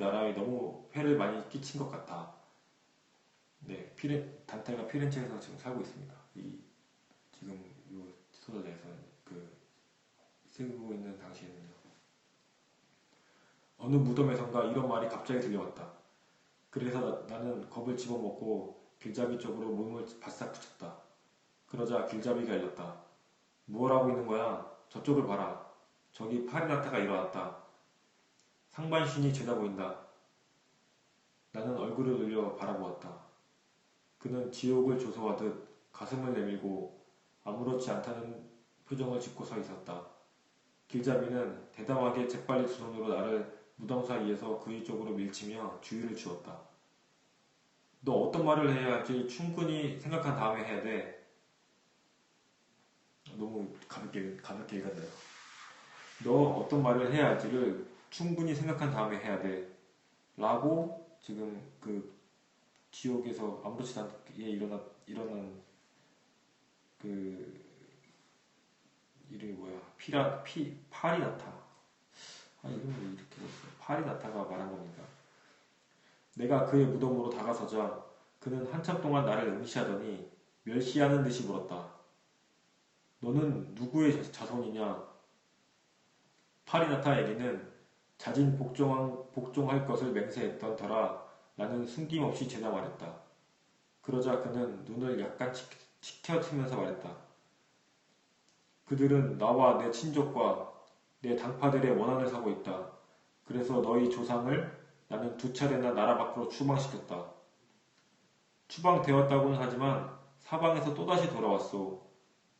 나라에 너무 폐를 많이 끼친 것 같아. 네, 단테가 피렌체에서 지금 살고 있습니다. 지금 이 소설에서 쓰고 있는 당시에는요. 어느 무덤에선가 이런 말이 갑자기 들려왔다. 그래서 나는 겁을 집어먹고 길잡이 쪽으로 몸을 바싹 붙였다. 그러자 길잡이가 일렀다. 뭘 하고 있는 거야? 저쪽을 봐라. 저기 파리나타가 일어났다. 상반신이 죄다 보인다. 나는 얼굴을 늘려 바라보았다. 그는 지옥을 조소하듯 가슴을 내밀고 아무렇지 않다는 표정을 짓고 서 있었다. 길잡이는 대담하게 재빨리 두 손으로 나를 무덤 사이에서 그의 쪽으로 밀치며 주의를 주었다. 너 어떤 말을 해야 할지 충분히 생각한 다음에 해야 돼. 너무 가볍게 읽었네요. 너 어떤 말을 해야 할지를 충분히 생각한 다음에 해야 돼. 라고 지금 그 지옥에서 아무렇지 않게 일어난 그 이름이 뭐야? 파리나타. 이름을 이렇게 썼어요. 파리나타가 말한 겁니다. 내가 그의 무덤으로 다가서자 그는 한참 동안 나를 응시하더니 멸시하는 듯이 물었다. 너는 누구의 자손이냐? 파리나타에게는 자진 복종할 것을 맹세했던 터라 나는 숨김없이 죄다 말했다. 그러자 그는 눈을 약간 치켜트면서 말했다. 그들은 나와 내 친족과 내 당파들의 원한을 사고 있다. 그래서 너희 조상을 나는 2차례나 나라 밖으로 추방시켰다. 추방되었다고는 하지만 사방에서 또다시 돌아왔소.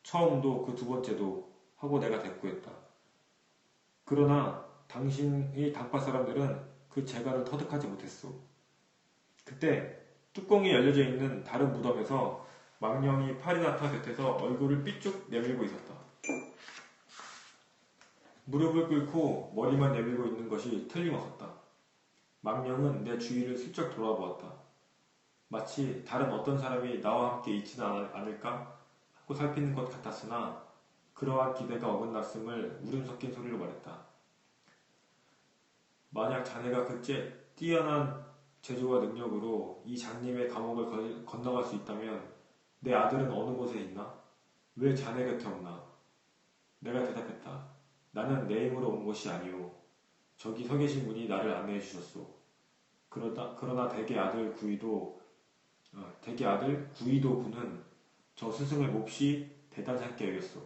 처음도 그 2번째도 하고 내가 대꾸했다. 그러나 당신의 당파 사람들은 그 재갈을 터득하지 못했소. 그때 뚜껑이 열려져 있는 다른 무덤에서 망령이 파리나타 곁에서 얼굴을 삐쭉 내밀고 있었다. 무릎을 꿇고 머리만 내밀고 있는 것이 틀림없었다. 망령은 내 주위를 슬쩍 돌아보았다. 마치 다른 어떤 사람이 나와 함께 있지는 않을까 하고 살피는 것 같았으나 그러한 기대가 어긋났음을 울음 섞인 소리로 말했다. 만약 자네가 그 뛰어난 재주와 능력으로 이 장님의 감옥을 건너갈 수 있다면 내 아들은 어느 곳에 있나? 왜 자네 곁에 없나? 내가 대답했다. 나는 내 힘으로 온 것이 아니오. 저기 서 계신 분이 나를 안내해 주셨소. 그러나 대개 아들 구이도 군은 저 스승을 몹시 대단찮게 여겼소.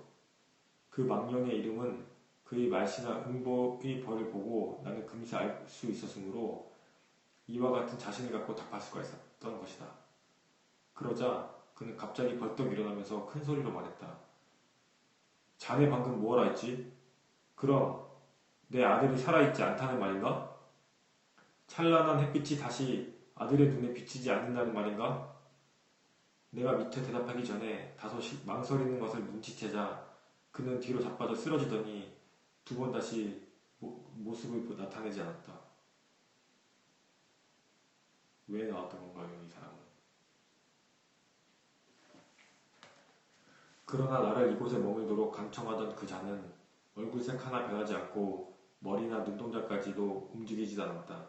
그 망령의 이름은 그의 말씨나 응보의 벌을 보고 나는 금세 알 수 있었으므로 이와 같은 자신을 갖고 답할 수가 있었던 것이다. 그러자 그는 갑자기 벌떡 일어나면서 큰 소리로 말했다. 자네 방금 뭐라 했지? 그럼 내 아들이 살아있지 않다는 말인가? 찬란한 햇빛이 다시 아들의 눈에 비치지 않는다는 말인가? 내가 미처 대답하기 전에 다소 망설이는 것을 눈치채자 그는 뒤로 자빠져 쓰러지더니 2번 다시 모습을 나타내지 않았다. 왜 나왔던 건가요, 이 사람은? 그러나 나를 이곳에 머물도록 간청하던 그 자는 얼굴색 하나 변하지 않고 머리나 눈동자까지도 움직이지 않았다.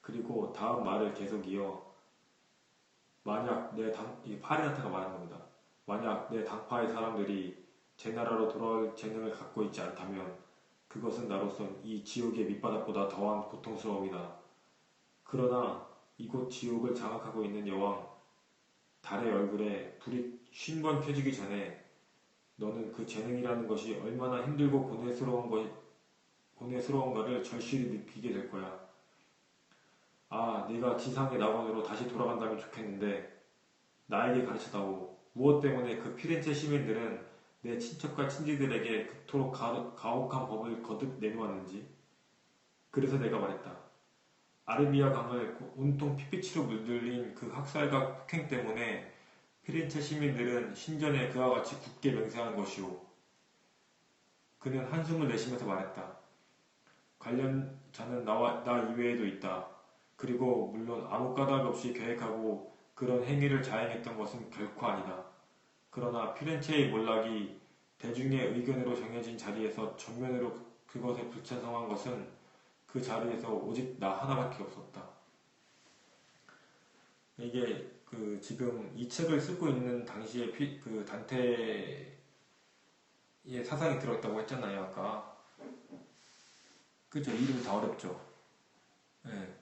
그리고 다음 말을 계속 이어 이 파리나타가 말한 겁니다. 만약 내 당파의 사람들이 제 나라로 돌아올 재능을 갖고 있지 않다면 그것은 나로선 이 지옥의 밑바닥보다 더한 고통스러움이다. 그러나 이곳 지옥을 장악하고 있는 여왕 달의 얼굴에 불이 50번 켜지기 전에 너는 그 재능이라는 것이 얼마나 힘들고 고뇌스러운가를 절실히 느끼게 될 거야. 네가 지상의 낙원으로 다시 돌아간다면 좋겠는데 나에게 가르쳐다오. 무엇 때문에 그 피렌체 시민들은 내 친척과 친지들에게 그토록 가혹한 법을 거듭 내놓았는지. 그래서 내가 말했다. 아르비아 강을 온통 핏빛으로 물들인 그 학살과 폭행 때문에 피렌체 시민들은 신전에 그와 같이 굳게 맹세한 것이오. 그는 한숨을 내쉬면서 말했다. 관련자는 나 이외에도 있다. 그리고 물론 아무 까닭 없이 계획하고 그런 행위를 자행했던 것은 결코 아니다. 그러나 피렌체의 몰락이 대중의 의견으로 정해진 자리에서 전면으로 그것에 불찬성한 것은 그 그 자리에서 오직 나 하나밖에 없었다. 이게 그 지금 이 책을 쓰고 있는 당시에 그 단테의 사상이 들어있다고 했잖아요, 아까. 그죠? 이름이 다 어렵죠. 네.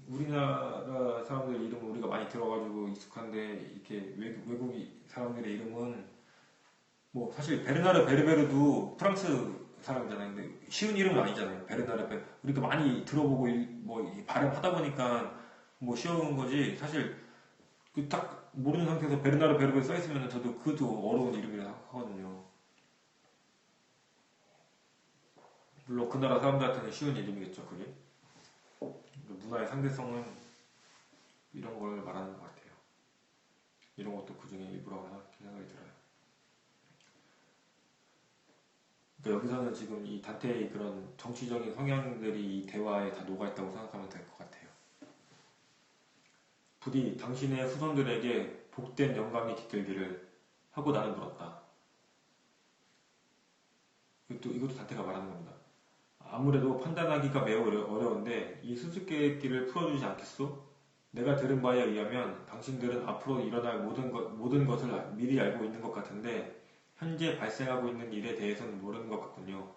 우리나라 사람들 이름은 우리가 많이 들어가지고 익숙한데 이렇게 외국 사람들의 이름은 뭐 사실 베르나르 베르베르도 프랑스 사람이잖아요. 근데 쉬운 이름은 아니잖아요. 베르나르 베르 우리가 많이 들어보고 뭐 발음하다 보니까 뭐 쉬운 거지. 사실 그 딱 모르는 상태에서 베르나르 베르베르 써 있으면 저도 그것도 어려운 이름이라 하거든요. 물론 그 나라 사람들한테는 쉬운 이름이겠죠, 그게. 문화의 상대성은 이런 걸 말하는 것 같아요. 이런 것도 그 중에 일부라고 생각이 들어요. 그러니까 여기서는 지금 이 단테의 그런 정치적인 성향들이 이 대화에 다 녹아있다고 생각하면 될 것 같아요. 부디 당신의 후손들에게 복된 영광이 깃들기를 하고 나는 물었다. 이것도 단테가 말하는 겁니다. 아무래도 판단하기가 매우 어려운데 이 수수께끼를 풀어주지 않겠소? 내가 들은 바에 의하면 당신들은 앞으로 일어날 모든 것을 미리 알고 있는 것 같은데 현재 발생하고 있는 일에 대해서는 모르는 것 같군요.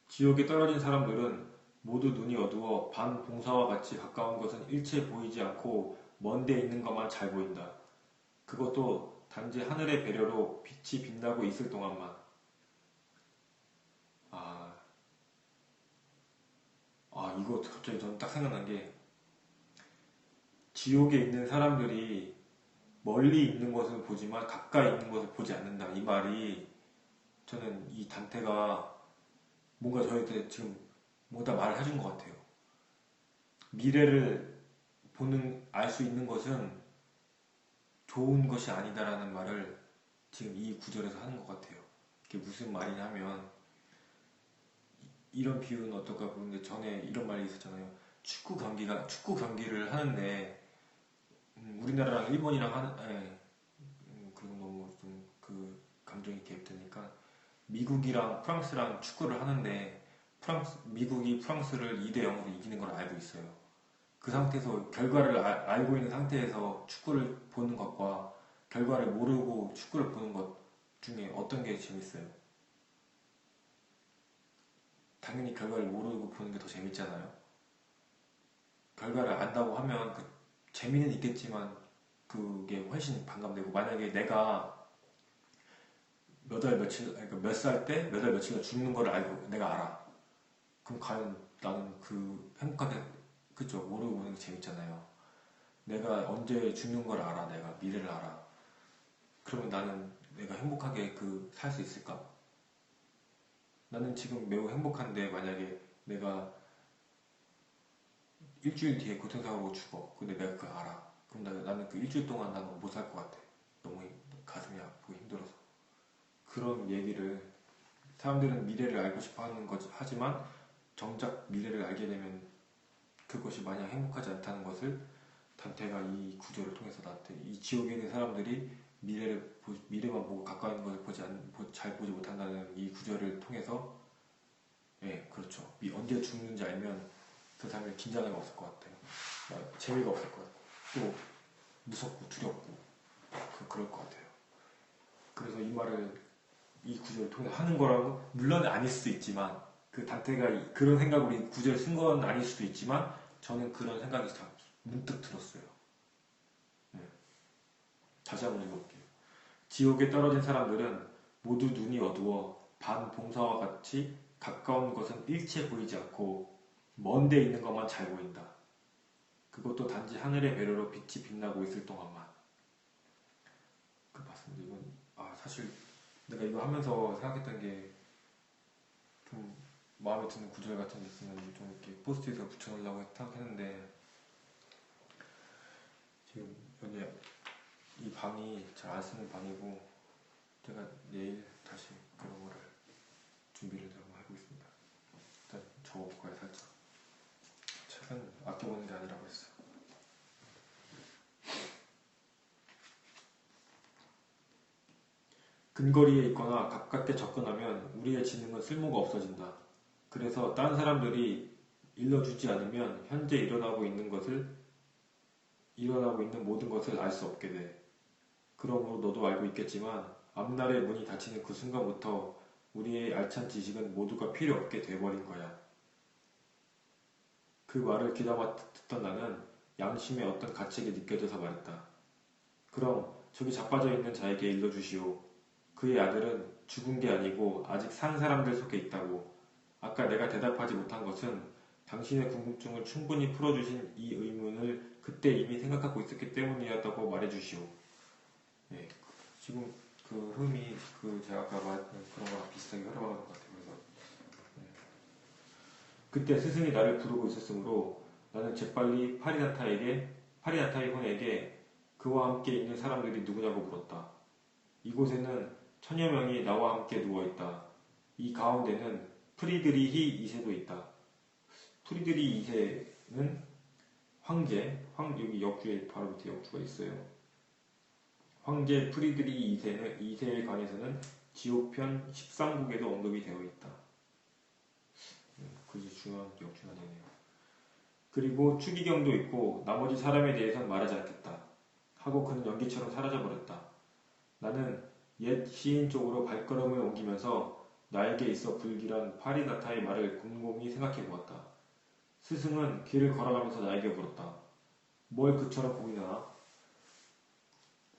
지옥에 떨어진 사람들은 모두 눈이 어두워 밤 봉사와 같이 가까운 것은 일체 보이지 않고 먼 데 있는 것만 잘 보인다. 그것도 단지 하늘의 배려로 빛이 빛나고 있을 동안만. 이거 갑자기 저는 딱 생각난 게 지옥에 있는 사람들이 멀리 있는 것을 보지만 가까이 있는 것을 보지 않는다. 이 말이 저는 이 단테가 뭔가 저희한테 지금 뭔가 말을 해준 것 같아요. 미래를 알 수 있는 것은 좋은 것이 아니다라는 말을 지금 이 구절에서 하는 것 같아요. 이게 무슨 말이냐면 이런 비유는 어떨까 보는데 전에 이런 말이 있었잖아요. 축구 경기를 하는데 우리나라랑 일본이랑 그리고 너무 좀 그 감정이 개입되니까 미국이랑 프랑스랑 축구를 하는데 미국이 프랑스를 2대 0으로 이기는 걸 알고 있어요. 그 상태에서 결과를 알고 있는 상태에서 축구를 보는 것과 결과를 모르고 축구를 보는 것 중에 어떤 게 재밌어요? 당연히 결과를 모르고 보는 게 더 재밌잖아요. 결과를 안다고 하면 그 재미는 있겠지만 그게 훨씬 반감되고 만약에 내가 그러니까 몇 살 때 몇 월 며칠에 죽는 걸 알고 내가 알아. 그럼 과연 나는 그 행복하게 그죠? 모르고 보는 게 재밌잖아요. 내가 언제 죽는 걸 알아. 내가 미래를 알아. 그러면 나는 내가 행복하게 살 수 있을까? 나는 지금 매우 행복한데 만약에 내가 일주일 뒤에 교통사고로 죽어. 근데 내가 그걸 알아. 그럼 나는 그 일주일 동안 나는 못 살 것 같아. 너무 가슴이 아프고 힘들어서. 그런 얘기를 사람들은 미래를 알고 싶어 하는 거지 하지만 정작 미래를 알게 되면 그것이 마냥 행복하지 않다는 것을 단테가 이 구절을 통해서 나한테 이 지옥에 있는 사람들이 미래만 보고 가까이 있는 것을 잘 보지 못한다는 이 구절을 통해서 그렇죠. 언제 죽는지 알면 그 삶에 긴장감이 없을 것 같아요. 재미가 없을 것 같고 또 무섭고 두렵고 그럴 것 같아요. 그래서 이 구절을 통해 하는 거라고 물론 아닐 수도 있지만 그 단테가 그런 생각으로 이 구절을 쓴 건 아닐 수도 있지만 저는 그런 생각이 문득 들었어요. 다시 한번 읽어볼게요. 지옥에 떨어진 사람들은 모두 눈이 어두워 밤 봉사와 같이 가까운 것은 일체 보이지 않고 먼 데 있는 것만 잘 보인다. 그것도 단지 하늘의 배려로 빛이 빛나고 있을 동안만. 맞습니다. 이건 사실 내가 이거 하면서 생각했던 게 좀 마음에 드는 구절 같은 게 있으면 좀 이렇게 포스트잇에 붙여놓으려고 생각했는데 지금 현재 이 방이 잘 안 쓰는 방이고 제가 내일 다시 그런 거를 준비를 좀 하고 있습니다. 일단 적어볼까요 살짝. 책은 아껴보는 게 아니라고 했어요. 근거리에 있거나 가깝게 접근하면 우리의 지능은 쓸모가 없어진다. 그래서 딴 사람들이 일러주지 않으면 현재 일어나고 있는 모든 것을 알 수 없게 돼. 그러므로 너도 알고 있겠지만 앞날의 문이 닫히는 그 순간부터 우리의 알찬 지식은 모두가 필요 없게 돼버린 거야. 그 말을 귀담아 듣던 나는 양심의 어떤 가책이 느껴져서 말했다. 그럼 저기 자빠져 있는 자에게 일러주시오. 그의 아들은 죽은 게 아니고 아직 산 사람들 속에 있다고. 아까 내가 대답하지 못한 것은 당신의 궁금증을 충분히 풀어주신 이 의문을 그때 이미 생각하고 있었기 때문이었다고 말해주시오. 네, 지금 그 흐름이 제가 아까 말했던 그런 거랑 비슷하게 흘러가는 것 같아요. 그래서 네. 그때 스승이 나를 부르고 있었으므로 나는 재빨리 파리나타의 혼에게 그와 함께 있는 사람들이 누구냐고 물었다. 이곳에는 천여 명이 나와 함께 누워있다. 이 가운데는 프리드리히 2세도 있다. 프리드리히 2세는 여기 역주에 바로 밑에 역주가 있어요. 황제 프리드리히 2세의 강에서는 지옥편 13국에도 언급이 되어 있다. 그게 중요한 역주가 되네요. 그리고 추기경도 있고 나머지 사람에 대해서는 말하지 않겠다. 하고 그는 연기처럼 사라져버렸다. 나는 옛 시인 쪽으로 발걸음을 옮기면서 나에게 있어 불길한 파리나타의 말을 곰곰이 생각해 보았다. 스승은 길을 걸어가면서 나에게 물었다. 뭘 그처럼 고민하나?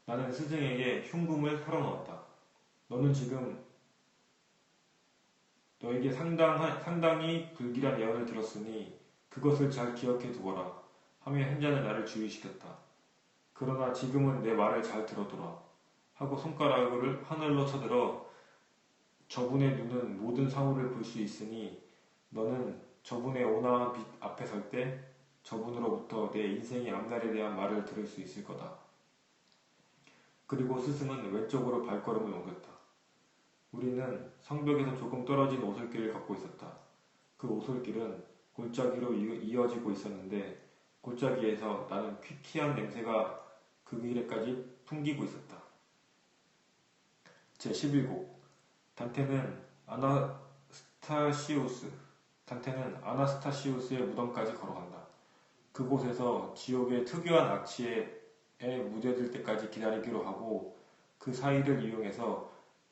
나는 스승에게 흉금을 털어놓았다. 너는 지금 너에게 상당히 불길한 예언을 들었으니 그것을 잘 기억해 두거라 하며 현자는 나를 주의시켰다. 그러나 지금은 내 말을 잘 들어둬라 하고 손가락을 하늘로 쳐들어 저분의 눈은 모든 사물을 볼 수 있으니 너는 저분의 온화한 빛 앞에 설 때 저분으로부터 내 인생의 앞날에 대한 말을 들을 수 있을 거다. 그리고 스승은 왼쪽으로 발걸음을 옮겼다. 우리는 성벽에서 조금 떨어진 오솔길을 걷고 있었다. 그 오솔길은 골짜기로 이어지고 있었는데 골짜기에서 나는 퀴퀴한 냄새가 그 길에까지 풍기고 있었다. 제11곡 단테는 아나스타시우스의 무덤까지 걸어간다. 그곳에서 지옥의 특유한 악취에 무뎌질 때까지 기다리기로 하고 그 사이를 이용해서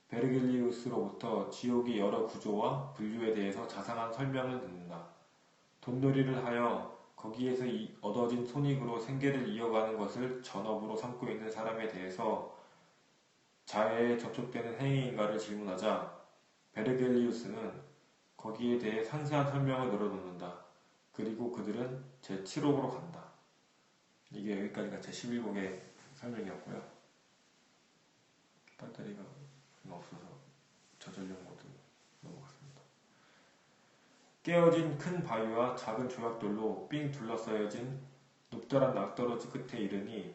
베르길리우스로부터 지옥의 여러 구조와 분류에 대해서 자상한 설명을 듣는다. 돈놀이를 하여 거기에서 얻어진 손익으로 생계를 이어가는 것을 전업으로 삼고 있는 사람에 대해서 자해에 접촉되는 행위인가를 질문하자 베르겔리우스는 거기에 대해 상세한 설명을 늘어놓는다. 그리고 그들은 제7호로 간다. 이게 여기까지가 제11곡의 설명이었고요. 배터리가 없어서 저전용 모드 넘어갔습니다. 깨어진 큰 바위와 작은 조약돌로 삥 둘러싸여진 높다란 낭떠러지 끝에 이르니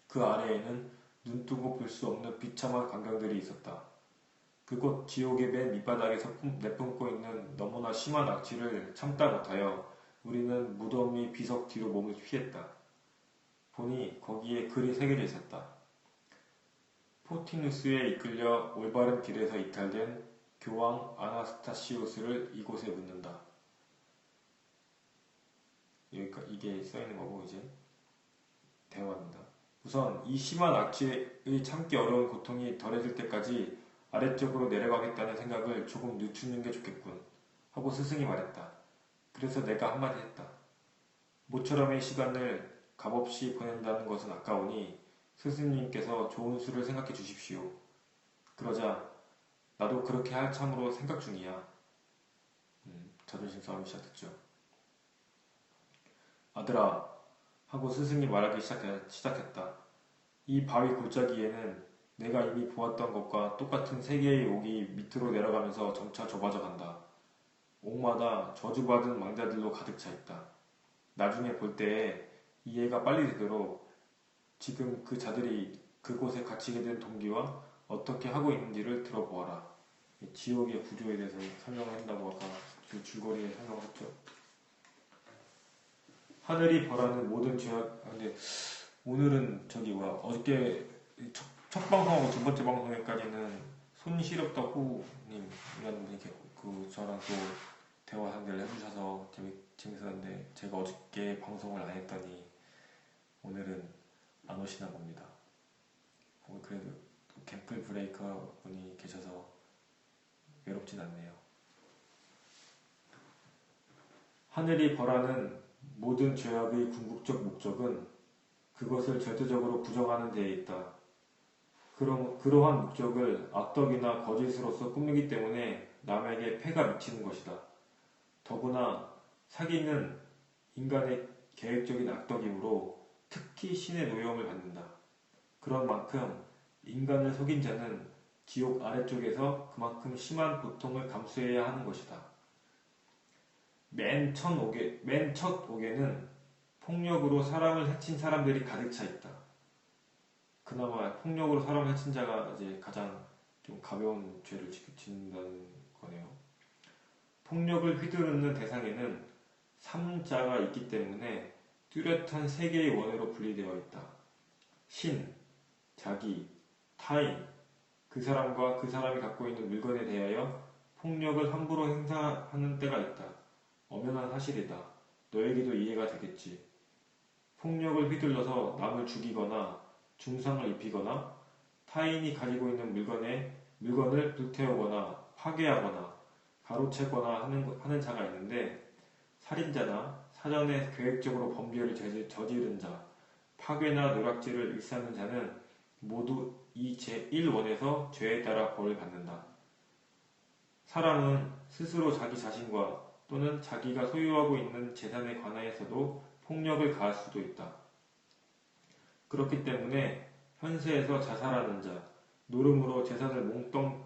그 아래에는 눈뜨고 볼 수 없는 비참한 광경들이 있었다. 그곳 지옥의 맨 밑바닥에서 내뿜고 있는 너무나 심한 악취를 참다 못하여 우리는 무덤 위 비석 뒤로 몸을 피했다. 보니 거기에 글이 새겨져 있었다. 포티누스에 이끌려 올바른 길에서 이탈된 교황 아나스타시우스를 이곳에 묻는다. 이게 써있는 거고 이제 대화입니다. 우선 이 심한 악취의 참기 어려운 고통이 덜해질 때까지 아래쪽으로 내려가겠다는 생각을 조금 늦추는 게 좋겠군 하고 스승이 말했다. 그래서 내가 한마디 했다. 모처럼의 시간을 값없이 보낸다는 것은 아까우니 스승님께서 좋은 수를 생각해 주십시오. 그러자 나도 그렇게 할 참으로 생각 중이야. 자존심 싸움이 시작됐죠. 아들아 하고 스승이 말하기 시작했다. 이 바위 골짜기에는 내가 이미 보았던 것과 똑같은 세 개의 옥이 밑으로 내려가면서 점차 좁아져 간다. 옥마다 저주받은 망자들로 가득 차 있다. 나중에 볼 때에 이해가 빨리 되도록 지금 그 자들이 그곳에 갇히게 된 동기와 어떻게 하고 있는지를 들어보아라. 지옥의 구조에 대해서 설명을 한다고 아까 그 줄거리에 설명을 했죠. 하늘이 벌하는 모든 죄악. 근데 오늘은 어저께 첫 방송하고 두 번째 방송에까지는 손시렵다 후님이라는 분이 저랑 또 대화 상대를 해주셔서 재밌었는데 제가 어저께 방송을 안 했더니 오늘은 안 오시나 봅니다. 그래도 갬플 브레이커 분이 계셔서 외롭진 않네요. 하늘이 벌하는 모든 죄악의 궁극적 목적은 그것을 절대적으로 부정하는 데에 있다. 그러한 목적을 악덕이나 거짓으로서 꾸미기 때문에 남에게 폐가 미치는 것이다. 더구나 사기는 인간의 계획적인 악덕이므로 특히 신의 노여움을 받는다. 그런 만큼 인간을 속인 자는 지옥 아래쪽에서 그만큼 심한 고통을 감수해야 하는 것이다. 맨 첫 옥에는 폭력으로 사람을 해친 사람들이 가득 차 있다. 그나마 폭력으로 사람을 해친 자가 이제 가장 좀 가벼운 죄를 짓는다는 거네요. 폭력을 휘두르는 대상에는 삼자가 있기 때문에 뚜렷한 세 개의 원으로 분리되어 있다. 신, 자기, 타인, 그 사람과 그 사람이 갖고 있는 물건에 대하여 폭력을 함부로 행사하는 때가 있다. 엄연한 사실이다. 너에게도 이해가 되겠지. 폭력을 휘둘러서 남을 죽이거나 중상을 입히거나 타인이 가지고 있는 물건을 불태우거나 파괴하거나 가로채거나 하는 자가 있는데 살인자나 사전에 계획적으로 범죄를 저지른 자, 파괴나 노략질을 일삼는 자는 모두 이 제1원에서 죄에 따라 벌을 받는다. 사람은 스스로 자기 자신과 또는 자기가 소유하고 있는 재산에 관하여서도 폭력을 가할 수도 있다. 그렇기 때문에 현세에서 자살하는 자, 노름으로 재산을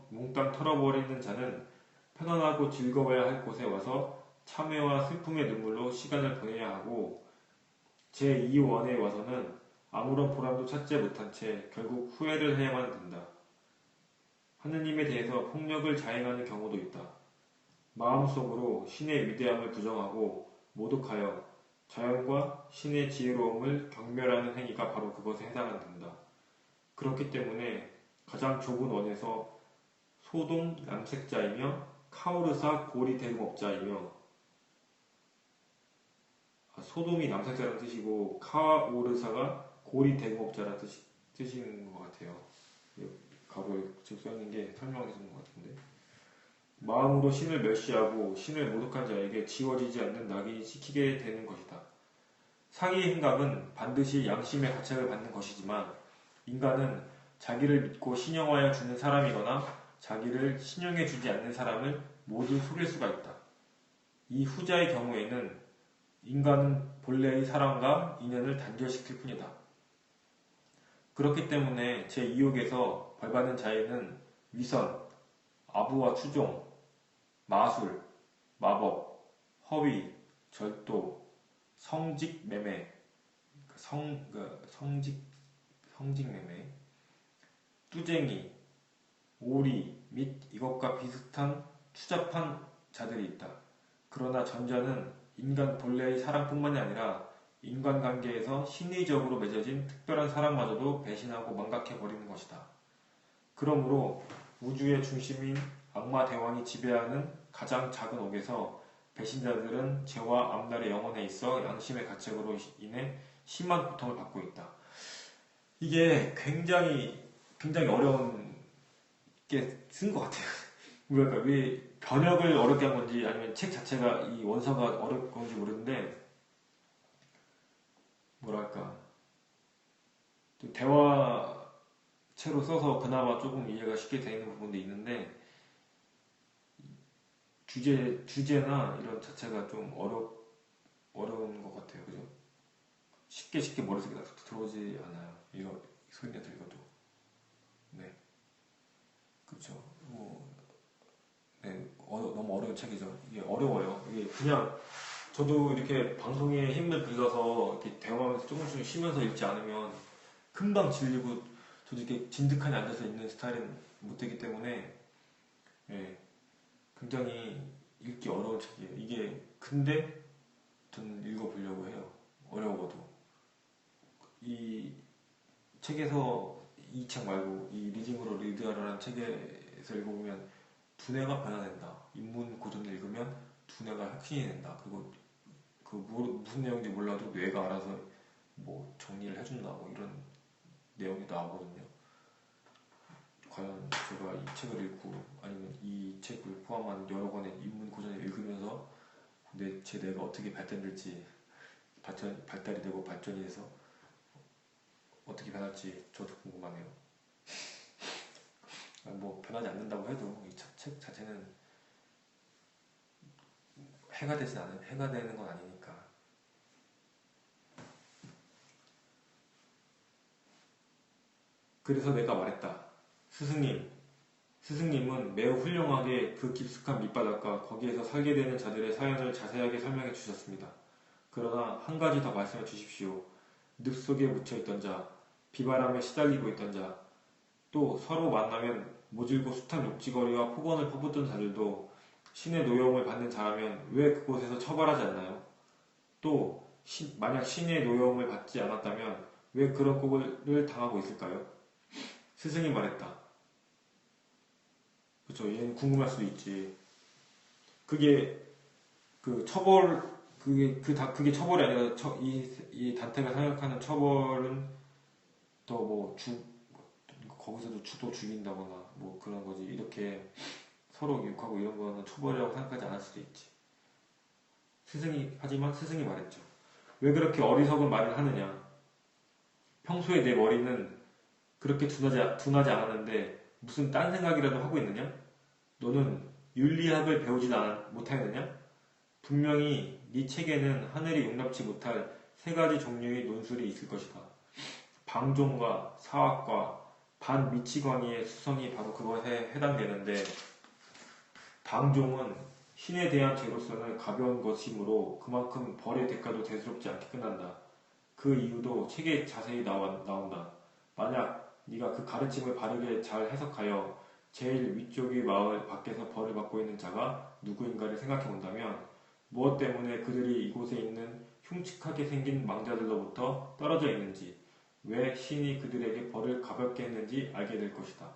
몽땅 털어버리는 자는 편안하고 즐거워야 할 곳에 와서 참회와 슬픔의 눈물로 시간을 보내야 하고 제2원에 와서는 아무런 보람도 찾지 못한 채 결국 후회를 해야만 된다. 하느님에 대해서 폭력을 자행하는 경우도 있다. 마음속으로 신의 위대함을 부정하고 모독하여 자연과 신의 지혜로움을 경멸하는 행위가 바로 그것에 해당한다. 그렇기 때문에 가장 좁은 원에서 소돔 남색자이며 카오르사 고리 대금업자이며 소돔이 남색자라는 뜻이고 카오르사가 고리 대금업자라는 뜻인 것 같아요. 가로에 즉 써있는 게 설명해 주는 것 같은데 마음으로 신을 멸시하고 신을 모독한 자에게 지워지지 않는 낙인이 찍히게 되는 것이다. 사기의 행각은 반드시 양심의 가책을 받는 것이지만 인간은 자기를 믿고 신용하여 주는 사람이거나 자기를 신용해 주지 않는 사람을 모두 속일 수가 있다. 이 후자의 경우에는 인간은 본래의 사랑과 인연을 단절시킬 뿐이다. 그렇기 때문에 제2욕에서 벌받는 자에는 위선, 아부와 추종, 마술, 마법, 허위, 절도, 성직매매, 성직매매, 뚜쟁이, 오리 및 이것과 비슷한 추잡한 자들이 있다. 그러나 전자는 인간 본래의 사랑뿐만이 아니라 인간관계에서 심리적으로 맺어진 특별한 사랑마저도 배신하고 망각해버리는 것이다. 그러므로 우주의 중심인 악마 대왕이 지배하는 가장 작은 옥에서 배신자들은 죄와 앞날의 영혼에 있어 양심의 가책으로 인해 심한 고통을 받고 있다. 이게 굉장히 어려운 게 쓴 것 같아요. 왜 번역을 어렵게 한 건지 아니면 책 자체가 이 원서가 어려운 건지 모르는데 뭐랄까 좀 대화체로 써서 그나마 조금 이해가 쉽게 되는 부분도 있는데 주제나 이런 자체가 좀 어려운 것 같아요. 그죠? 쉽게 머릿속에 들어오지 않아요. 이거 소리가 들려도. 네. 그렇죠. 네. 너무 어려운 책이죠. 이게 어려워요. 이게 그냥 저도 이렇게 방송에 힘을 빌려서 이렇게 대화하면서 조금씩 쉬면서 읽지 않으면 금방 질리고 저도 이렇게 진득하게 앉아서 읽는 스타일은 못 되기 때문에 예, 굉장히 읽기 어려운 책이에요. 이게 근데 저는 읽어보려고 해요. 어려워도 이 책에서 이 책 말고 이 리딩으로 리드하라는 책에서 읽어보면 두뇌가 변화된다. 인문 고전을 읽으면 두뇌가 혁신이 된다. 그리고 무슨 내용인지 몰라도 뇌가 알아서 뭐 정리를 해준다. 뭐 이런 내용이 나오거든요. 과연 제가 이 책을 읽고 아니면 이 책을 포함한 여러 권의 인문 고전을 읽으면서 제 뇌가 어떻게 발달될지 발달이 되고 발전이 돼서 어떻게 변할지 저도 궁금하네요. 뭐 변하지 않는다고 해도 이 책 자체는 해가 되는 건 아니니까. 그래서 내가 말했다. 스승님은 매우 훌륭하게 그 깊숙한 밑바닥과 거기에서 살게 되는 자들의 사연을 자세하게 설명해 주셨습니다. 그러나 한 가지 더 말씀해 주십시오. 늪 속에 묻혀 있던 자, 비바람에 시달리고 있던 자, 또 서로 만나면 모질고 숱한 욕지거리와 폭언을 퍼붓던 자들도 신의 노여움을 받는 자라면 왜 그곳에서 처벌하지 않나요? 또 만약 신의 노여움을 받지 않았다면 왜 그런 꼴을 당하고 있을까요? 스승이 말했다. 그쵸, 얘는 궁금할 수도 있지. 그게 그게 처벌이 아니라 이 단체가 생각하는 처벌은 또 거기서도 또 죽인다거나 뭐 그런 거지. 이렇게 서로 욕하고 이런 거는 처벌이라고 생각하지 않을 수도 있지. 하지만 스승이 말했죠. 왜 그렇게 어리석은 말을 하느냐? 평소에 내 머리는 그렇게 둔하지 않았는데 무슨 딴 생각이라도 하고 있느냐? 너는 윤리학을 배우지 못하였느냐? 분명히 네 책에는 하늘이 용납치 못할 세 가지 종류의 논술이 있을 것이다. 방종과 사학과 반미치광이의 수성이 바로 그것에 해당되는데, 방종은 신에 대한 죄로서는 가벼운 것이므로 그만큼 벌의 대가도 대수롭지 않게 끝난다. 그 이유도 책에 자세히 나온다. 만약 네가 그 가르침을 바르게 잘 해석하여 제일 위쪽의 마을 밖에서 벌을 받고 있는 자가 누구인가를 생각해 본다면 무엇 때문에 그들이 이곳에 있는 흉측하게 생긴 망자들로부터 떨어져 있는지, 왜 신이 그들에게 벌을 가볍게 했는지 알게 될 것이다.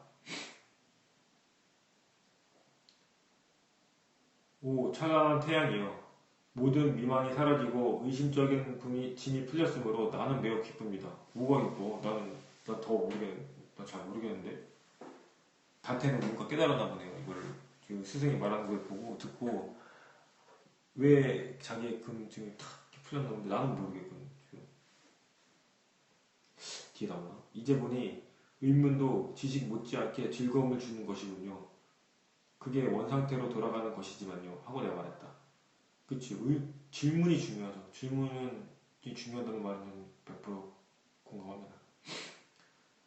오 찬란한 태양이여, 모든 미망이 사라지고 의심적인 짐이 풀렸으므로 나는 매우 기쁩니다. 뭐가 기뻐? 나 잘 모르겠는데. 단테는 뭔가 깨달았나 보네요. 이걸 지금 스승이 말하는 걸 보고 듣고 왜 자기의 짐이 탁 풀렸나 본데 나는 모르겠거든. 지금 뒤에 나오나? 이제 보니 의문도 지식 못지않게 즐거움을 주는 것이군요. 그게 원상태로 돌아가는 것이지만요. 하고 내가 말했다. 그치, 질문이 중요하죠. 질문이 중요하다는 말은 100% 공감합니다.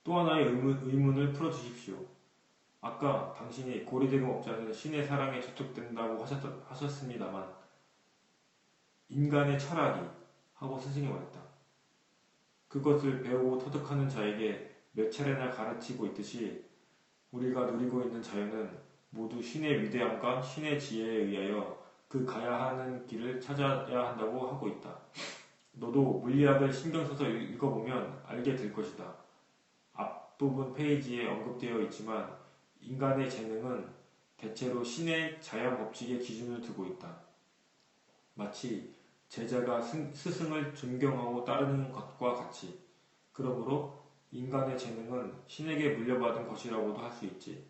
또 하나의 의문을 풀어주십시오. 아까 당신이 고리대금업자는 신의 사랑에 저촉된다고 하셨습니다만 인간의 철학이 하고 스승이 말했다. 그것을 배우고 터득하는 자에게 몇 차례나 가르치고 있듯이 우리가 누리고 있는 자유는 모두 신의 위대함과 신의 지혜에 의하여 그 가야 하는 길을 찾아야 한다고 하고 있다. 너도 물리학을 신경 써서 읽어보면 알게 될 것이다. 앞부분 페이지에 언급되어 있지만 인간의 재능은 대체로 신의 자연 법칙의 기준을 두고 있다. 마치 제자가 스승을 존경하고 따르는 것과 같이. 그러므로 인간의 재능은 신에게 물려받은 것이라고도 할 수 있지.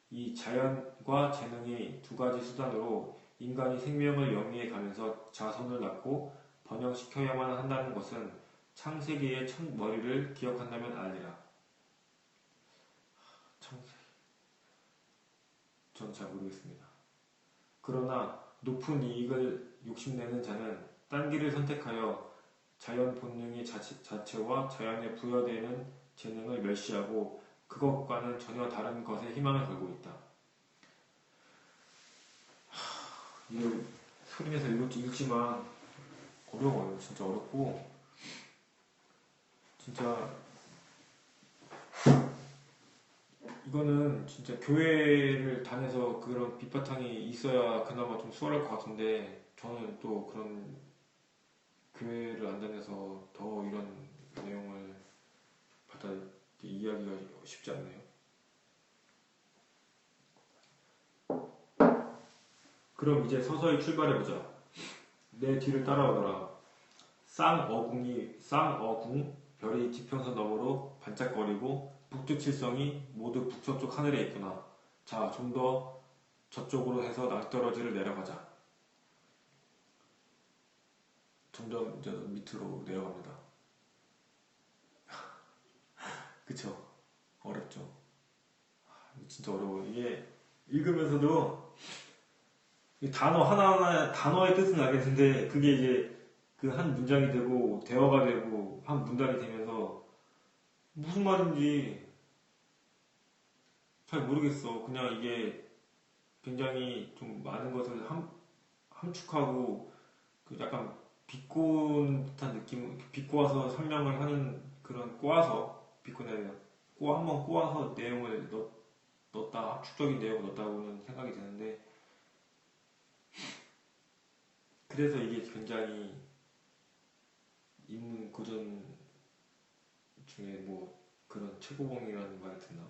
이 자연과 재능이 두 가지 수단으로 인간이 생명을 영위해 가면서 자손을 낳고 번영시켜야만 한다는 것은 창세기의 첫 머리를 기억한다면 알리라. 창세기. 전 잘 모르겠습니다. 그러나 높은 이익을 욕심내는 자는 딴 길을 선택하여 자연 본능의 자체와 자연에 부여되는 재능을 멸시하고 그것과는 전혀 다른 것에 희망을 걸고 있다. 이거 소리내서 읽지만 어려워요. 진짜 어렵고 진짜 이거는 진짜 교회를 다녀서 그런 밑바탕이 있어야 그나마 좀 수월할 것 같은데 저는 또 그런 교회를 안 다녀서 더 이런 내용을 받아들이기 이해하기가 쉽지 않네요. 그럼 이제 서서히 출발해보자. 내 뒤를 따라오너라. 쌍어궁 별이 지평선 너머로 반짝거리고 북두칠성이 모두 북서쪽 하늘에 있구나. 자, 좀 더 저쪽으로 해서 낭떠러지를 내려가자. 점점 이제 밑으로 내려갑니다. 그쵸? 어렵죠? 진짜 어려워요. 이게 읽으면서도 단어 하나하나 단어의 뜻은 알겠는데 그게 이제 그 한 문장이 되고 대화가 되고 한 문단이 되면서 무슨 말인지 잘 모르겠어. 그냥 이게 굉장히 좀 많은 것을 함축하고 그 약간 비꼬는 듯한 느낌, 비꼬아서 설명을 하는 그런 비꼬내야 돼요. 한번 꼬아서 내용을 넣었다, 함축적인 내용을 넣었다고는 생각이 드는데 그래서 이게 굉장히 인문 고전 중에 뭐 그런 최고봉이라는 말이 듣나?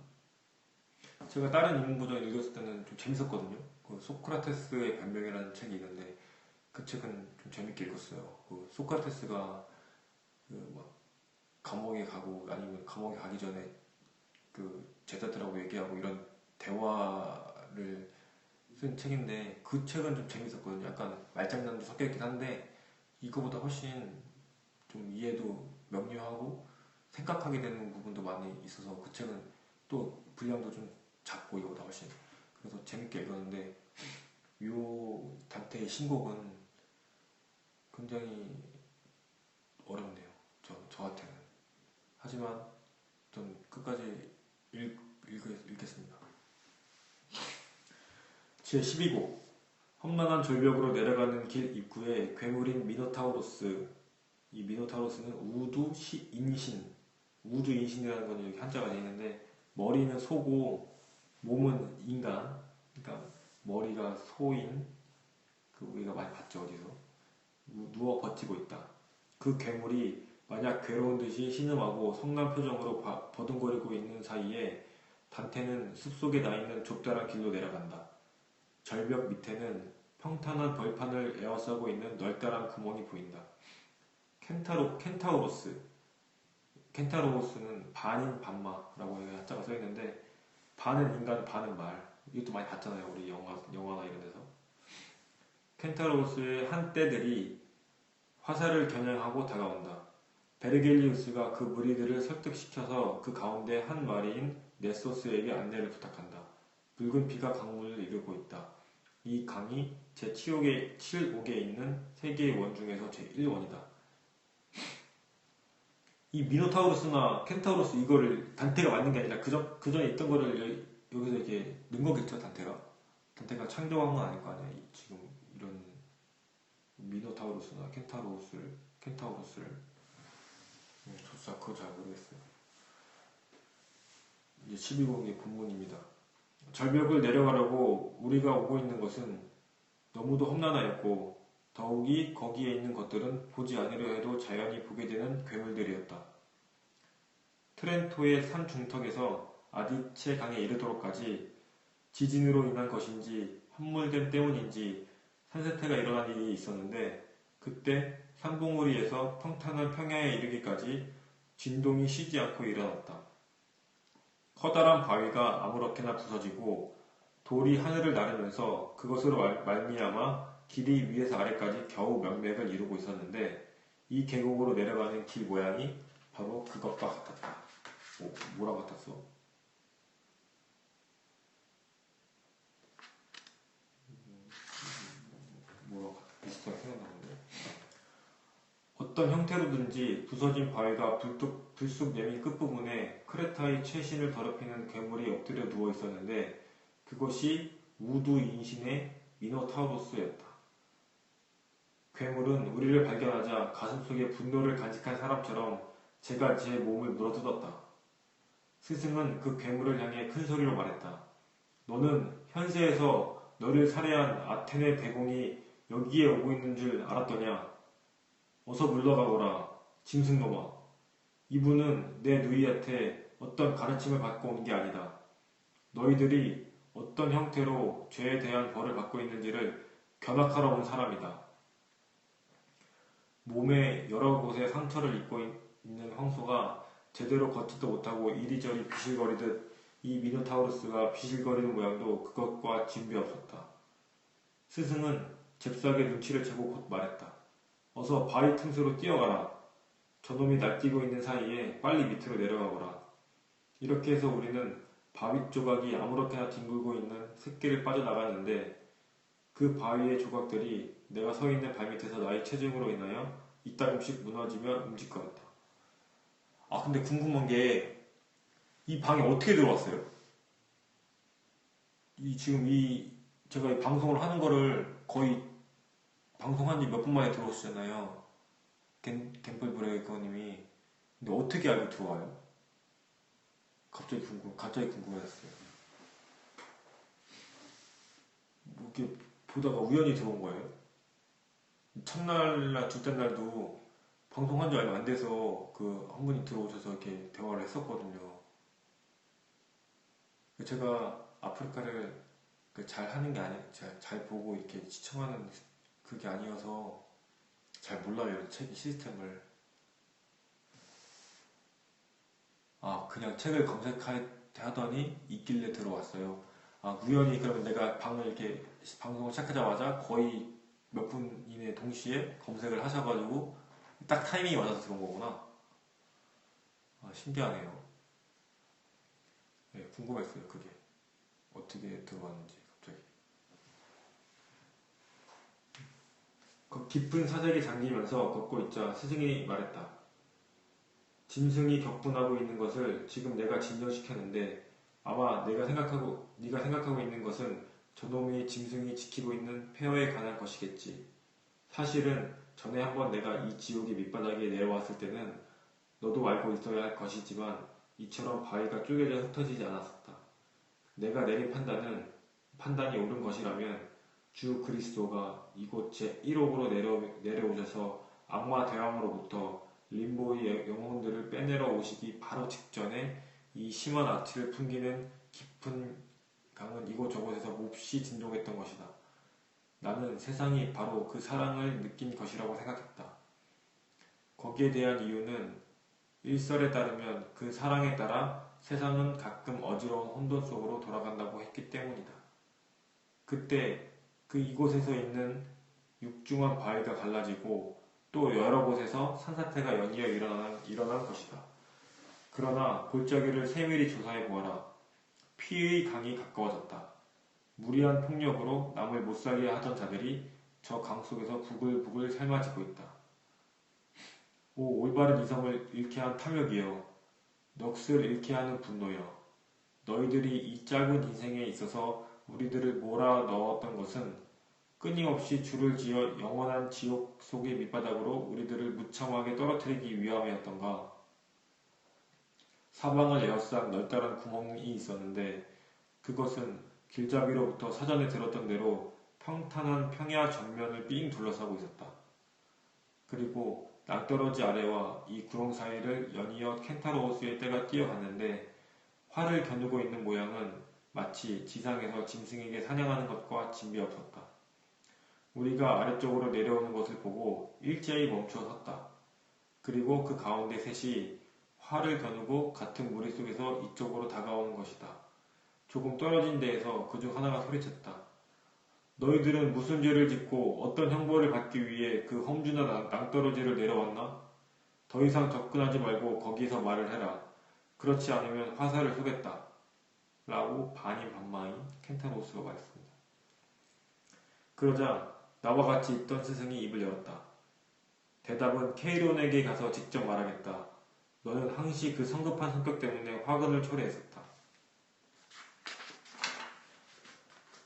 제가 다른 인문 고전 읽었을 때는 좀 재밌었거든요. 그 소크라테스의 변명이라는 책이 있는데 그 책은 좀 재밌게 읽었어요. 그 소크라테스가 그 막 감옥에 가고 아니면 감옥에 가기 전에 그 제자들하고 얘기하고 이런 대화를 쓴 책인데 그 책은 좀 재밌었거든요. 약간 말장난도 섞여 있긴 한데 이거보다 훨씬 좀 이해도 명료하고 생각하게 되는 부분도 많이 있어서 그 책은 또 분량도 좀 작고 이거보다 훨씬 그래서 재밌게 읽었는데 요 단테의 신곡은 굉장히 어렵네요. 저한테는. 하지만 전 끝까지 읽겠습니다. 제12곡 험난한 절벽으로 내려가는 길 입구에 괴물인 미노타우로스. 이 미노타우로스는 우두인신이라는 건 여기 한자가 되어 있는데 머리는 소고 몸은 인간. 그러니까 머리가 소인 그 우리가 많이 봤죠 어디서 누워 버티고 있다. 그 괴물이 만약 괴로운 듯이 신음하고 성난 표정으로 버둥거리고 있는 사이에 단테는 숲속에 나 있는 좁다란 길로 내려간다. 절벽 밑에는 평탄한 벌판을 에워싸고 있는 널따란 구멍이 보인다. 켄타우로스는 반인 반마라고 한자가 써있는데 반은 인간 반은 말. 이것도 많이 봤잖아요 우리 영화나 이런 데서. 켄타우로스의 한떼들이 화살을 겨냥하고 다가온다. 베르겔리우스가 그 무리들을 설득시켜서 그 가운데 한 마리인 네소스에게 안내를 부탁한다. 붉은 피가 강물을 이루고 있다. 이 강이 제7옥에 있는 세 개의 원 중에서 제1원이다. 이 미노타우로스나 켄타우로스 이거를 단테가 만든 게 아니라 그전에 있던 거를 여기서 이렇게 넣은 거겠죠 단테가? 단테가 창조한 건 아닐 거 아니야. 지금 이런 미노타우로스나 켄타우로스를 저도 그거 잘 모르겠어요. 이제 12곡의 본문입니다. 절벽을 내려가려고 우리가 오고 있는 것은 너무도 험난하였고 더욱이 거기에 있는 것들은 보지 않으려 해도 자연히 보게 되는 괴물들이었다. 트렌토의 산 중턱에서 아디체 강에 이르도록까지 지진으로 인한 것인지 함몰됨 때문인지 산세태가 일어난 일이 있었는데 그때 산봉우리에서 평탄한 평야에 이르기까지 진동이 쉬지 않고 일어났다. 커다란 바위가 아무렇게나 부서지고 돌이 하늘을 나르면서 그것으로 말미암아 길이 위에서 아래까지 겨우 명맥을 이루고 있었는데 이 계곡으로 내려가는 길 모양이 바로 그것과 같았다. 뭐라고 같았어? 뭐라고 비슷하게 생각나는데 어떤 형태로든지 부서진 바위가 불쑥 내민 끝부분에 크레타의 최신을 더럽히는 괴물이 엎드려 누워 있었는데 그것이 우두 인신의 미노타우로스였다. 괴물은 우리를 발견하자 가슴속에 분노를 간직한 사람처럼 제가 제 몸을 물어뜯었다. 스승은 그 괴물을 향해 큰 소리로 말했다. 너는 현세에서 너를 살해한 아테네 대공이 여기에 오고 있는 줄 알았더냐? 어서 물러가거라, 짐승놈아. 이분은 내 누이한테 어떤 가르침을 받고 온 게 아니다. 너희들이 어떤 형태로 죄에 대한 벌을 받고 있는지를 견학하러 온 사람이다. 몸에 여러 곳에 상처를 입고 있는 황소가 제대로 걷지도 못하고 이리저리 비실거리듯 이 미노타우루스가 비실거리는 모양도 그것과 진비 없었다. 스승은 잽싸게 눈치를 채고 곧 말했다. 어서 바위 틈새로 뛰어가라. 저놈이 날뛰고 있는 사이에 빨리 밑으로 내려가거라. 이렇게 해서 우리는 바위 조각이 아무렇게나 뒹굴고 있는 샛길을 빠져나갔는데 그 바위의 조각들이 내가 서 있는 발밑에서 나의 체중으로 인하여 이따금씩 무너지며 움직거렸다. 아, 근데 궁금한 게 이 방에 어떻게 들어왔어요? 지금 제가 이 방송을 하는 거를 거의 방송한 지 몇 분 만에 들어오시잖아요. 갬플 브레이커님이. 근데 어떻게 알고 들어와요? 갑자기 궁금해졌어요. 뭐 이렇게 보다가 우연히 들어온 거예요? 첫날이나 둘째 날도 방송한 지 얼마 안 돼서 한 분이 들어오셔서 이렇게 대화를 했었거든요. 제가 아프리카를 잘 하는 게 잘 보고 이렇게 시청하는 그게 아니어서 잘 몰라요, 책 시스템을. 아, 그냥 책을 검색하더니 있길래 들어왔어요. 아, 우연히 그러면 내가 이렇게 방송을 시작하자마자 거의 몇 분 이내 동시에 검색을 하셔가지고 딱 타이밍이 맞아서 들어온 거구나. 아, 신기하네요. 네, 궁금했어요, 그게. 어떻게 들어왔는지, 갑자기. 깊은 사색에 잠기면서 걷고 있자 스승이 말했다. 짐승이 격분하고 있는 것을 지금 내가 진정시켰는데 아마 네가 생각하고 있는 것은 저놈이 짐승이 지키고 있는 폐허에 관한 것이겠지. 사실은 전에 한번 내가 이 지옥의 밑바닥에 내려왔을 때는 너도 알고 있어야 할 것이지만 이처럼 바위가 쪼개져 흩어지지 않았었다. 내가 내린 판단이 옳은 것이라면 주 그리스도가 이곳 제1옥으로 내려오셔서 악마 대왕으로부터 림보의 영혼들을 빼내러 오시기 바로 직전에 이 심한 악취를 풍기는 깊은 강은 이곳저곳에서 몹시 진동했던 것이다. 나는 세상이 바로 그 사랑을 느낀 것이라고 생각했다. 거기에 대한 이유는 일설에 따르면 그 사랑에 따라 세상은 가끔 어지러운 혼돈 속으로 돌아간다고 했기 때문이다. 그때 이곳에서 있는 육중한 바위가 갈라지고 또 여러 곳에서 산사태가 연이어 일어난 것이다. 그러나 골짜기를 세밀히 조사해 보아라. 피의 강이 가까워졌다. 무리한 폭력으로 남을 못살게 하던 자들이 저 강 속에서 부글부글 삶아지고 있다. 오 올바른 이성을 잃게 한 탐욕이여, 넋을 잃게 하는 분노여, 너희들이 이 짧은 인생에 있어서 우리들을 몰아넣었던 것은 끊임없이 줄을 지어 영원한 지옥 속의 밑바닥으로 우리들을 무참하게 떨어뜨리기 위함이었던가. 사방을 에워싼 널따란 구멍이 있었는데 그것은 길잡이로부터 사전에 들었던 대로 평탄한 평야 전면을 삥 둘러싸고 있었다. 그리고 낭떠러지 아래와 이 구멍 사이를 연이어 켄타로우스의 떼가 뛰어갔는데 활을 겨누고 있는 모양은 마치 지상에서 짐승에게 사냥하는 것과 진비 없었다. 우리가 아래쪽으로 내려오는 것을 보고 일제히 멈추어 섰다. 그리고 그 가운데 셋이 활을 겨누고 같은 무리 속에서 이쪽으로 다가오는 것이다. 조금 떨어진 데에서 그중 하나가 소리쳤다. 너희들은 무슨 죄를 짓고 어떤 형벌을 받기 위해 그 험준한 낭떠러지를 내려왔나? 더 이상 접근하지 말고 거기서 말을 해라. 그렇지 않으면 화살을 쏘겠다. 라고 반인반마인 켄타로스가 말했습니다. 그러자 나와 같이 있던 스승이 입을 열었다. 대답은 케이론에게 가서 직접 말하겠다. 너는 항시 그 성급한 성격 때문에 화근을 초래했었다.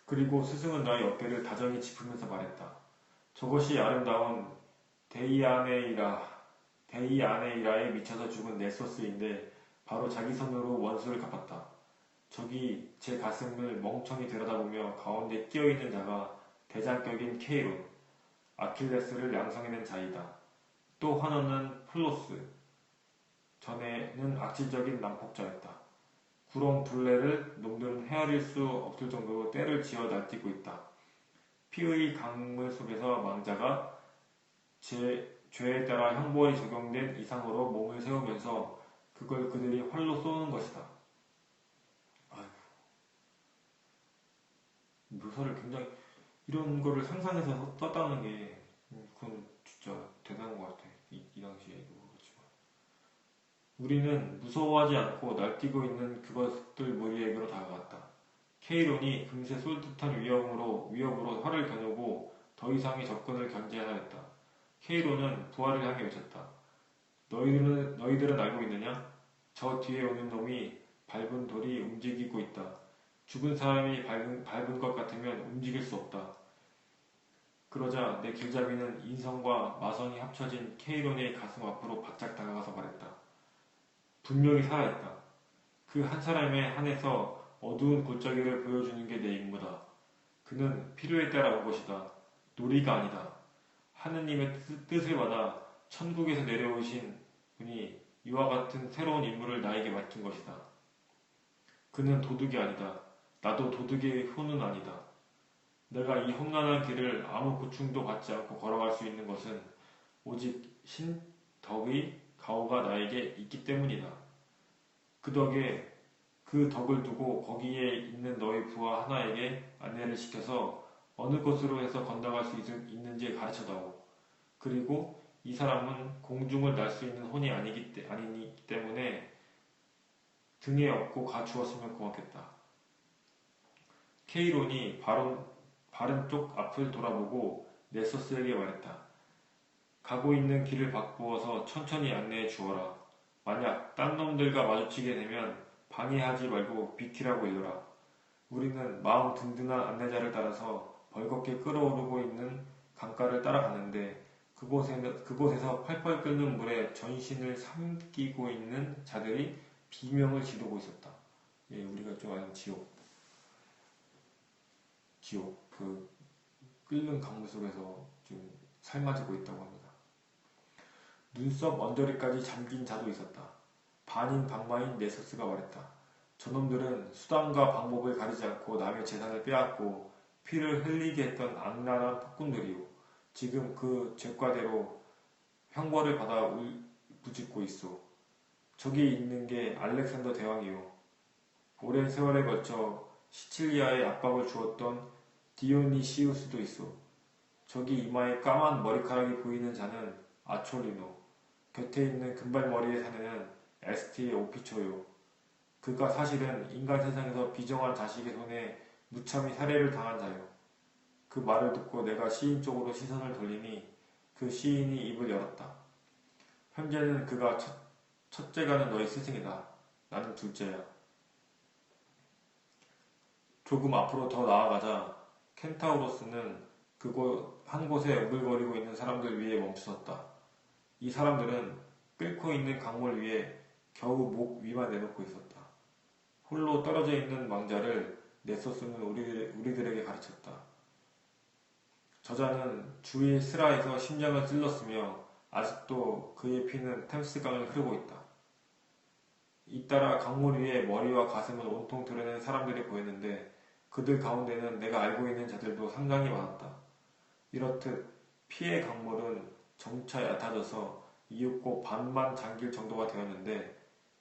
그리고 스승은 나의 어깨를 다정히 짚으면서 말했다. 저것이 아름다운 데이아네이라에 미쳐서 죽은 네소스인데 바로 자기 손으로 원수를 갚았다. 저기 제 가슴을 멍청이 들여다보며 가운데 끼어있는 자가 대장격인 케이론, 아킬레스를 양성해낸 자이다. 또 하나는 플로스, 전에는 악질적인 난폭자였다. 구렁 둘레를 놈들은 헤아릴 수 없을 정도로 떼를 지어 날뛰고 있다. 피의 강물 속에서 망자가 죄에 따라 형벌이 적용된 이상으로 몸을 세우면서 그걸 그들이 활로 쏘는 것이다. 아휴, 묘사를 굉장히 이런 거를 상상해서 썼다는 게 그건 진짜 대단한 것 같아. 이 당시에도 그렇지만 우리는 무서워하지 않고 날뛰고 있는 그것들 무리에게로 다가갔다. 케이론이 금세 쏠 듯한 위협으로 화를 겨누고 더 이상의 접근을 견제하였다. 케이론은 부하를 향해 외쳤다. 너희들은 알고 있느냐? 저 뒤에 오는 놈이 밟은 돌이 움직이고 있다. 죽은 사람이 밟은 것 같으면 움직일 수 없다. 그러자 내 길잡이는 인성과 마성이 합쳐진 케이론의 가슴 앞으로 바짝 다가가서 말했다. 분명히 살아있다. 그 한 사람에 한해서 어두운 골짜기를 보여주는 게 내 임무다. 그는 필요에 따라 온 것이다. 놀이가 아니다. 하느님의 뜻을 받아 천국에서 내려오신 분이 이와 같은 새로운 임무를 나에게 맡긴 것이다. 그는 도둑이 아니다. 나도 도둑의 후는 아니다. 내가 이 험난한 길을 아무 고충도 받지 않고 걸어갈 수 있는 것은 오직 신덕의 가호가 나에게 있기 때문이다. 그 덕을 두고 거기에 있는 너희 부하 하나에게 안내를 시켜서 어느 곳으로 해서 건너갈 수 있는지 가르쳐다오. 그리고 이 사람은 공중을 날 수 있는 혼이 아니기 때문에 등에 업고 가주었으면 고맙겠다. 케이론이 바른 쪽 앞을 돌아보고 네소스에게 말했다. 가고 있는 길을 바꾸어서 천천히 안내해 주어라. 만약 딴 놈들과 마주치게 되면 방해하지 말고 비키라고 일러라. 우리는 마음 든든한 안내자를 따라서 벌겋게 끓어오르고 있는 강가를 따라가는데 그곳에서 펄펄 끓는 물에 전신을 삼키고 있는 자들이 비명을 지르고 있었다. 예, 우리가 좀 아는 지옥. 그 끓는 강물 속에서 지금 삶아지고 있다고 합니다. 눈썹 언저리까지 잠긴 자도 있었다. 반인 방마인 네서스가 말했다. 저놈들은 수단과 방법을 가리지 않고 남의 재산을 빼앗고 피를 흘리게 했던 악랄한 폭군들이오. 지금 그 죄과대로 형벌을 받아 울부짖고 있소. 저기 있는 게 알렉산더 대왕이오. 오랜 세월에 걸쳐 시칠리아에 압박을 주었던 디오니시우스도 있어. 저기 이마에 까만 머리카락이 보이는 자는 아초리노. 곁에 있는 금발머리의 사내는 에스티 오피초요. 그가 사실은 인간 세상에서 비정한 자식의 손에 무참히 살해를 당한 자요. 그 말을 듣고 내가 시인 쪽으로 시선을 돌리니 그 시인이 입을 열었다. 현재는 그가 첫째가는 너희 스승이다. 나는 둘째야. 조금 앞으로 더 나아가자 켄타우로스는 한 곳에 우글거리고 있는 사람들 위에 멈추었다. 이 사람들은 끓고 있는 강물 위에 겨우 목 위만 내놓고 있었다. 홀로 떨어져 있는 망자를 네소스는 우리들에게 가르쳤다. 저자는 주위 스라에서 심장을 찔렀으며 아직도 그의 피는 템스강을 흐르고 있다. 잇따라 강물 위에 머리와 가슴을 온통 드러낸 사람들이 보였는데 그들 가운데는 내가 알고 있는 자들도 상당히 많았다. 이렇듯 피의 강물은 점차 얕아져서 이윽고 반만 잠길 정도가 되었는데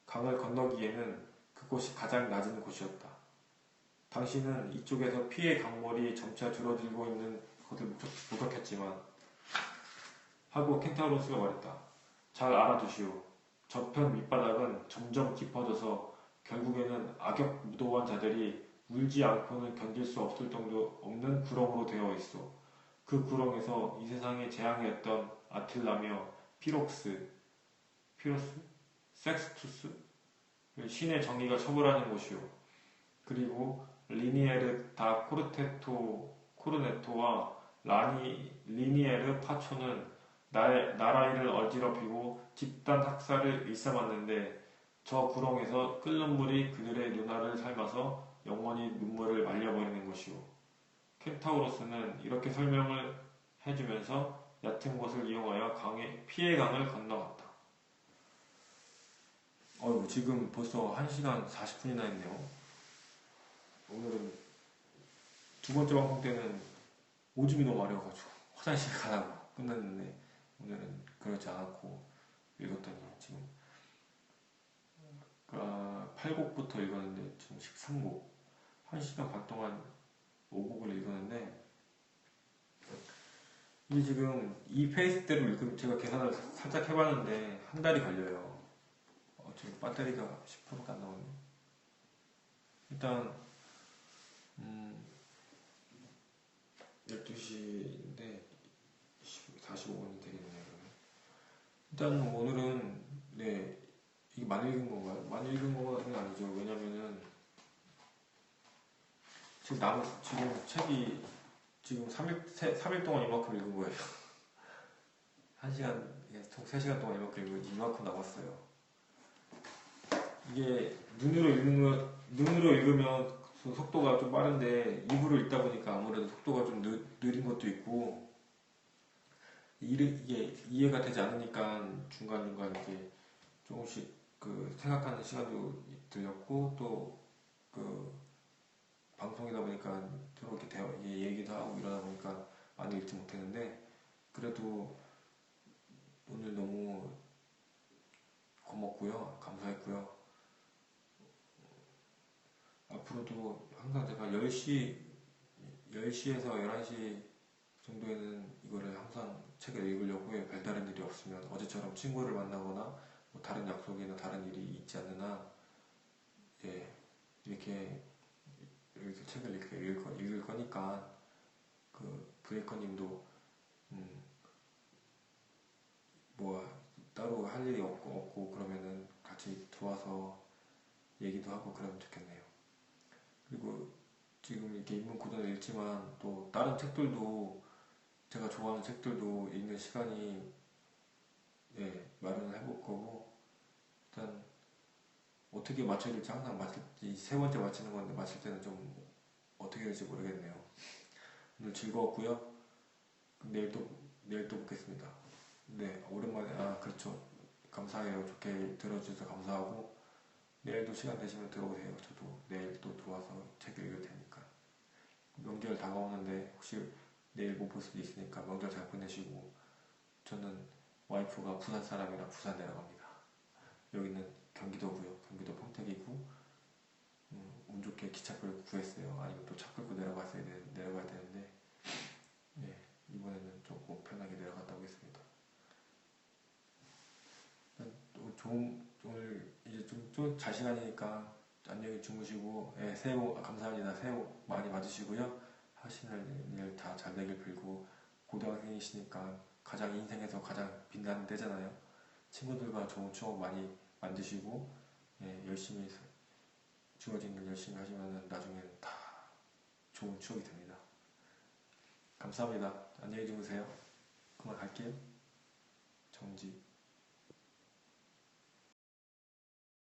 강을 건너기에는 그곳이 가장 낮은 곳이었다. 당신은 이쪽에서 피의 강물이 점차 줄어들고 있는 것을 목격했지만 하고 켄타우로스가 말했다. 잘 알아두시오. 저편 밑바닥은 점점 깊어져서 결국에는 악역 무도한 자들이 울지 않고는 견딜 수 없을 정도 없는 구렁으로 되어 있어. 그 구렁에서 이 세상의 재앙이었던 아틸라며 피로스, 섹스투스, 신의 정의가 처벌하는 곳이요. 그리고 리니에르 다 코르네토와 리니에르 파초는 나라이를 어지럽히고 집단 학살을 일삼았는데 저 구렁에서 끓는 물이 그들의 눈알을 삶아서 영원히 눈물을 말려버리는 것이오. 켄타우로스는 이렇게 설명을 해주면서 얕은 곳을 이용하여 피의 강을 건너갔다. 지금 벌써 1시간 40분이나 했네요. 오늘은 두 번째 방송 때는 오줌이 너무 마려워가지고 화장실 가라고 끝났는데 오늘은 그러지 않았고 읽었더니 지금 8곡부터 읽었는데 지금 13곡 1시간 반 동안 5곡을 읽었는데 이게 지금 이 페이스대로 읽으면 제가 계산을 살짝 해봤는데 한 달이 걸려요. 지금 배터리가 10%밖에 안 나오네. 일단 12시인데 45분이 되겠네요. 일단 오늘은 네 이게 많이 읽은 건가요? 많이 읽은 거는 아니죠. 왜냐면은 지금 책이 지금 3일 동안 이만큼 읽은 거예요. 1시간, 총 3시간 동안 이만큼 읽으면 이만큼 남았어요. 이게 눈으로 읽으면 속도가 좀 빠른데 입으로 읽다 보니까 아무래도 속도가 좀 느린 것도 있고 이게 이해가 되지 않으니까 중간중간 이렇게 조금씩 그 생각하는 시간도 들렸고 또 그 방송이다 보니까 서로 이렇게 얘기도 하고 이러다 보니까 많이 읽지 못했는데 그래도 오늘 너무 고맙고요. 감사했고요. 앞으로도 항상 제가 10시에서 11시 정도에는 이거를 항상 책을 읽으려고 해요. 별다른 일이 없으면 어제처럼 친구를 만나거나 뭐 다른 약속이나 다른 일이 있지 않는 한 예, 이렇게 책을 이렇게 읽을 거니까 그 브레이커님도 뭐 따로 할 일이 없고 그러면은 같이 도와서 얘기도 하고 그러면 좋겠네요. 그리고 지금 이렇게 인문 고전을 읽지만 또 다른 책들도 제가 좋아하는 책들도 읽는 시간이 마련을 해볼 거고 일단 어떻게 맞춰야 될지 항상 이 세 번째 맞히는 건데 맞힐 때는 좀 어떻게 될지 모르겠네요. 오늘 즐거웠고요. 내일 또 뵙겠습니다. 네, 오랜만에 그렇죠. 감사해요. 좋게 들어주셔서 감사하고 내일도 시간 되시면 들어오세요. 저도 내일 또 들어와서 책 읽을 테니까. 명절 다가오는데 혹시 내일 못 볼 수도 있으니까 명절 잘 보내시고 저는 와이프가 부산 사람이라 부산 내려갑니다. 여기는 경기도고요. 경기도 평택이고 운 좋게 기차표를 구했어요. 아니면 또 차 끌고 내려가야 되는데 이번에는 조금 편하게 내려갔다 오겠습니다. 오늘 이제 좀 잘 시간이니까 안녕히 주무시고 새해 복 감사합니다. 새해 복 많이 받으시고요. 하시는 일 다 잘 되길 빌고 고등학생이시니까 가장 인생에서 가장 빛나는 때잖아요. 친구들과 좋은 추억 많이 만드시고 열심히 주어진 일 열심히 하시면 나중에는 다 좋은 추억이 됩니다. 감사합니다. 안녕히 주무세요. 그만 갈게요. 정지.